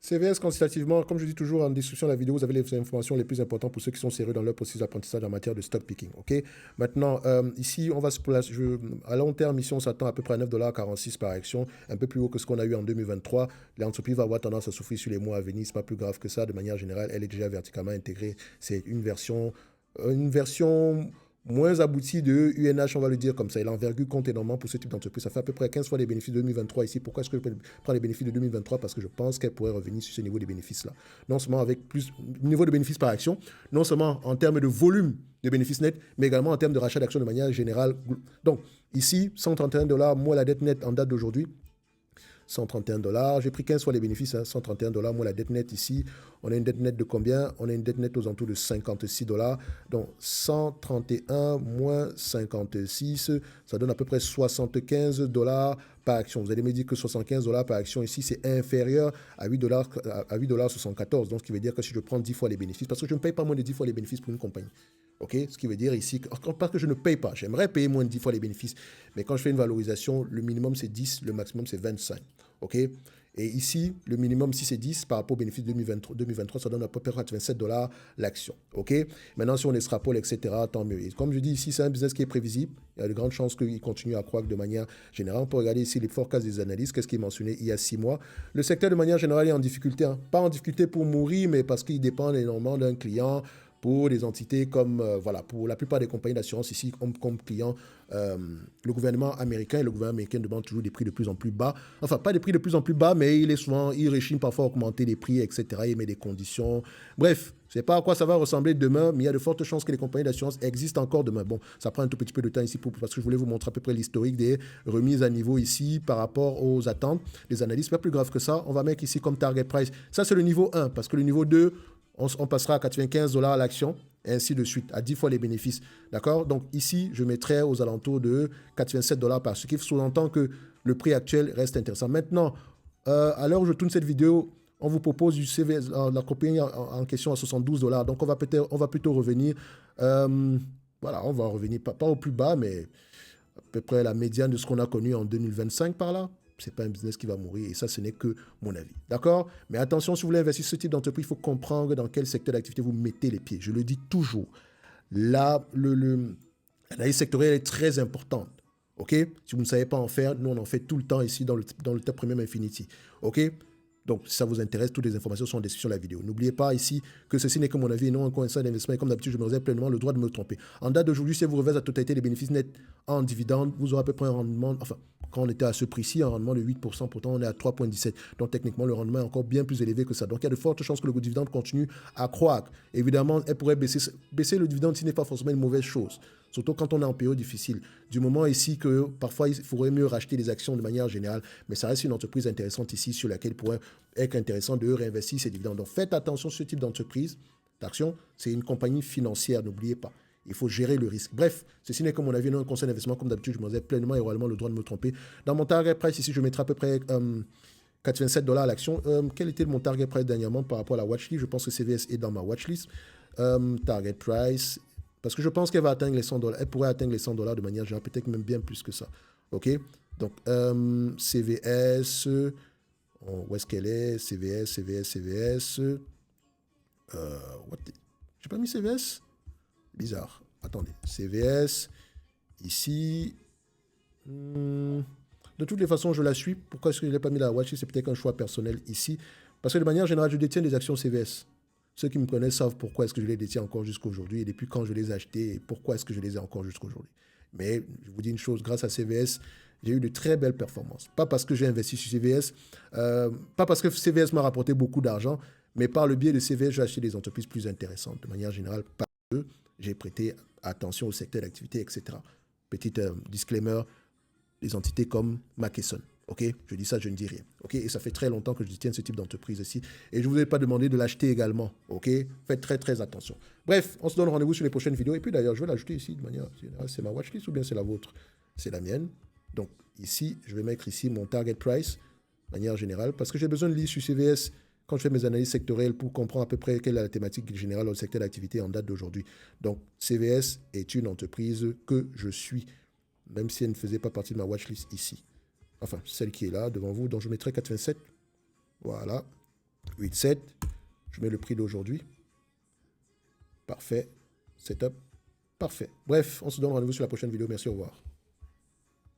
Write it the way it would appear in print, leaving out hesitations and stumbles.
CVS, quantitativement, comme je dis toujours en description de la vidéo, vous avez les informations les plus importantes pour ceux qui sont sérieux dans leur processus d'apprentissage en matière de stock picking. Ok. Maintenant, ici, on va se placer, à long terme, ici, on s'attend à peu près à 9,46 $ par action, un peu plus haut que ce qu'on a eu en 2023. L'entreprise va avoir tendance à souffrir sur les mois à venir. Ce n'est pas plus grave que ça. De manière générale, elle est déjà verticalement intégrée. C'est une version moins abouti de UNH, on va le dire comme ça. Et l'envergure compte énormément pour ce type d'entreprise. Ça fait à peu près 15 fois les bénéfices de 2023 ici. Pourquoi est-ce que je prends les bénéfices de 2023? Parce que je pense qu'elle pourrait revenir sur ce niveau de bénéfices-là. Non seulement avec plus niveau de bénéfices par action, non seulement en termes de volume de bénéfices nets, mais également en termes de rachat d'actions de manière générale. Donc, ici, 131 $, moi, la dette nette en date d'aujourd'hui, 131 $. J'ai pris 15 fois les bénéfices, hein, 131 $. Moi, la dette nette ici, on a une dette nette de combien? On a une dette nette aux alentours de 56 $. Donc, 131 moins 56, ça donne à peu près 75 $ par action. Vous allez me dire que 75 $ par action ici, c'est inférieur à 8,74 $. Donc, ce qui veut dire que si je prends 10 fois les bénéfices, parce que je ne paye pas moins de 10 fois les bénéfices pour une compagnie. Ok, ce qui veut dire ici, parce que je ne paye pas, j'aimerais payer moins de 10 fois les bénéfices, mais quand je fais une valorisation, le minimum c'est 10, le maximum c'est 25. Ok, et ici, le minimum, si c'est 10 par rapport au bénéfice 2023, ça donne à peu près 27 $ l'action. Ok, maintenant, si on extrapole, etc., tant mieux. Et comme je dis ici, c'est un business qui est prévisible. Il y a de grandes chances qu'il continue à croître de manière générale. On peut regarder ici les forecasts des analystes. Qu'est-ce qui est mentionné il y a 6 mois? Le secteur, de manière générale, est en difficulté. Hein. Pas en difficulté pour mourir, mais parce qu'il dépend énormément d'un client. Pour des entités comme, voilà, pour la plupart des compagnies d'assurance ici, comme client, le gouvernement américain, demande toujours des prix de plus en plus bas. Enfin, pas des prix de plus en plus bas, mais il réchigne parfois à augmenter les prix, etc. Il met des conditions. Bref, je ne sais pas à quoi ça va ressembler demain, mais il y a de fortes chances que les compagnies d'assurance existent encore demain. Bon, ça prend un tout petit peu de temps ici parce que je voulais vous montrer à peu près l'historique des remises à niveau ici par rapport aux attentes des analystes. Pas plus grave que ça. On va mettre ici comme target price. Ça, c'est le niveau 1, parce que le niveau 2, on passera à 95 $ à l'action, et ainsi de suite, à 10 fois les bénéfices. D'accord? Donc ici, je mettrai aux alentours de 87 $ par ce qui sous-entend que le prix actuel reste intéressant. Maintenant, à l'heure où je tourne cette vidéo, on vous propose du CVS, la compagnie en question à 72 $. Donc on va plutôt revenir, voilà, on va revenir pas au plus bas, mais à peu près la médiane de ce qu'on a connu en 2025 par là. Ce n'est pas un business qui va mourir et ça, ce n'est que mon avis. D'accord? Mais attention, si vous voulez investir sur ce type d'entreprise, il faut comprendre dans quel secteur d'activité vous mettez les pieds. Je le dis toujours. Là, l'analyse sectorielle est très importante. OK? Si vous ne savez pas en faire, nous, on en fait tout le temps ici dans le Top Premium Infinity. OK? Donc, si ça vous intéresse, toutes les informations sont en description de la vidéo. N'oubliez pas ici que ceci n'est que mon avis et non un conseil d'investissement. Et comme d'habitude, je me réserve pleinement le droit de me tromper. En date d'aujourd'hui, si vous reversez la totalité des bénéfices nets en dividendes, vous aurez à peu près un rendement, enfin, quand on était à ce prix-ci, un rendement de 8%, pourtant on est à 3,17. Donc techniquement, le rendement est encore bien plus élevé que ça. Donc il y a de fortes chances que le dividende continue à croître. Évidemment, elle pourrait baisser le dividende, ce n'est pas forcément une mauvaise chose. Surtout quand on est en période difficile. Du moment ici que parfois il faudrait mieux racheter des actions de manière générale, mais ça reste une entreprise intéressante ici sur laquelle il pourrait être intéressant de réinvestir ces dividendes. Donc faites attention à ce type d'entreprise, d'action. C'est une compagnie financière, n'oubliez pas. Il faut gérer le risque. Bref, ceci n'est que mon avis, non un conseil d'investissement. Comme d'habitude, je me réserve pleinement et royalement le droit de me tromper. Dans mon target price, ici, je mettrai à peu près 87 $ à l'action. Quel était mon target price dernièrement par rapport à la watchlist? Je pense que CVS est dans ma watchlist. Target price, parce que je pense qu'elle va atteindre les 100 $. Elle pourrait atteindre les 100 $ de manière générale, peut-être même bien plus que ça. OK? Donc, CVS, où est-ce qu'elle est? CVS. J'ai pas mis CVS? Bizarre. Attendez. CVS, ici. De toutes les façons, je la suis. Pourquoi est-ce que je ne l'ai pas mis dans la watchlist? C'est peut-être un choix personnel ici. Parce que de manière générale, je détiens des actions CVS. Ceux qui me connaissent savent pourquoi est-ce que je les détiens encore jusqu'à aujourd'hui et depuis quand je les ai achetées et pourquoi est-ce que je les ai encore jusqu'à aujourd'hui. Mais je vous dis une chose, grâce à CVS, j'ai eu de très belles performances. Pas parce que j'ai investi sur CVS, pas parce que CVS m'a rapporté beaucoup d'argent, mais par le biais de CVS, j'ai acheté des entreprises plus intéressantes. De manière générale, parce que j'ai prêté attention au secteur d'activité, etc. Petit disclaimer, des entités comme McKesson. Ok, je dis ça, je ne dis rien. Ok, et ça fait très longtemps que je détiens ce type d'entreprise ici. Et je ne vous ai pas demandé de l'acheter également. Ok, faites très très attention. Bref, on se donne rendez-vous sur les prochaines vidéos. Et puis d'ailleurs, je vais l'ajouter ici de manière générale. C'est ma watchlist ou bien c'est la vôtre? C'est la mienne. Donc ici, je vais mettre ici mon target price de manière générale parce que j'ai besoin de lire sur CVS quand je fais mes analyses sectorielles pour comprendre à peu près quelle est la thématique générale dans le secteur d'activité en date d'aujourd'hui. Donc CVS est une entreprise que je suis, même si elle ne faisait pas partie de ma watchlist ici. Enfin, celle qui est là, devant vous, dont je mettrai 87. Voilà. 8,7. Je mets le prix d'aujourd'hui. Parfait. Setup. Parfait. Bref, on se donne rendez-vous sur la prochaine vidéo. Merci, au revoir.